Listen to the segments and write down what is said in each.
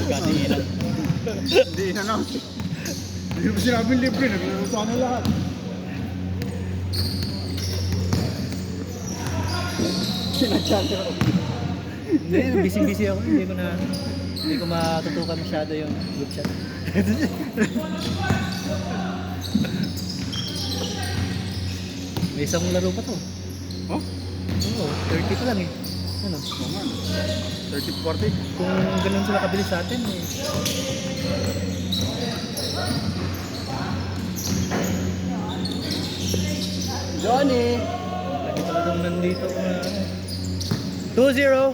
Katinginan. Hindi in-announce. Hindi mo sinabing libre, naglaro sana lahat. Sinadyan ko. Hindi, busy ako. Hindi ko matutukan masyado yung group chat. May isang laro pa to. Oh? Oo, 30 pa lang eh. Ano? Oo nga. 30-40. Kung ganun sila kabilis sa atin eh. Johnny! Lagi talagang nandito. 2-0.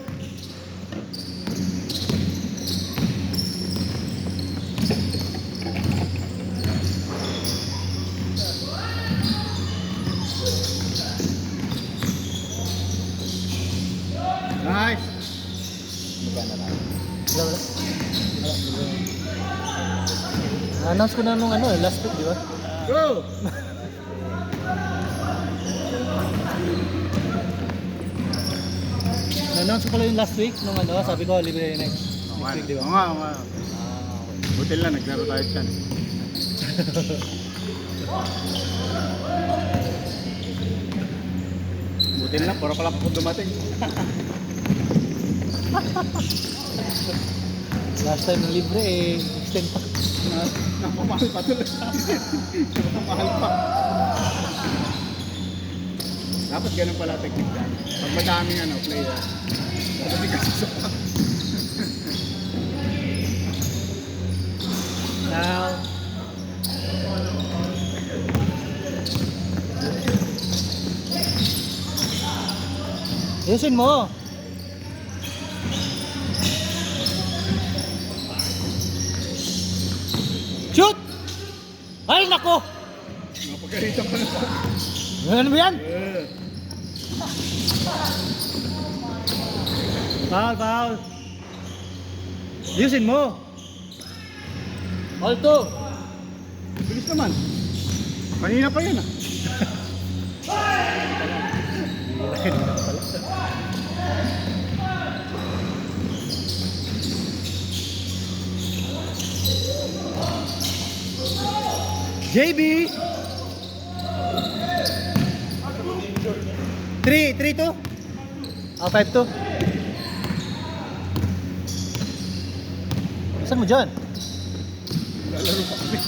Nice! Wala. Na-announce ko na nung last week, di ba? Go! Na-announce ko pala yung last week nung sabi ko libre next week, di ba? Oo nga, oo nga. Butil lang, naglaro tayo dyan. Butil lang, puro pala ako dumating. Last time na libre extend pa. Napamahal pa tuloy. Napamahal pa. Dapat ganun pala technique yan. Pag madaming player, dapat ikasisa pa. Now, ayusin mo. Shoot! Ay, nako! Napagalitan pa na sa Ano ba yan? Foul. Ayusin mo. Alto. bilis naman. Kanina pa yan JB 3-2 5-2 saan mo dyan? Lalaro pa kami.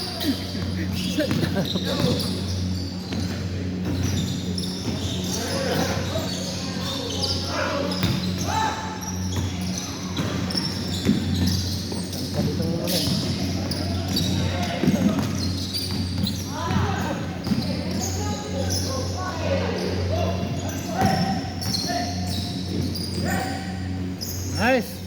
Nice.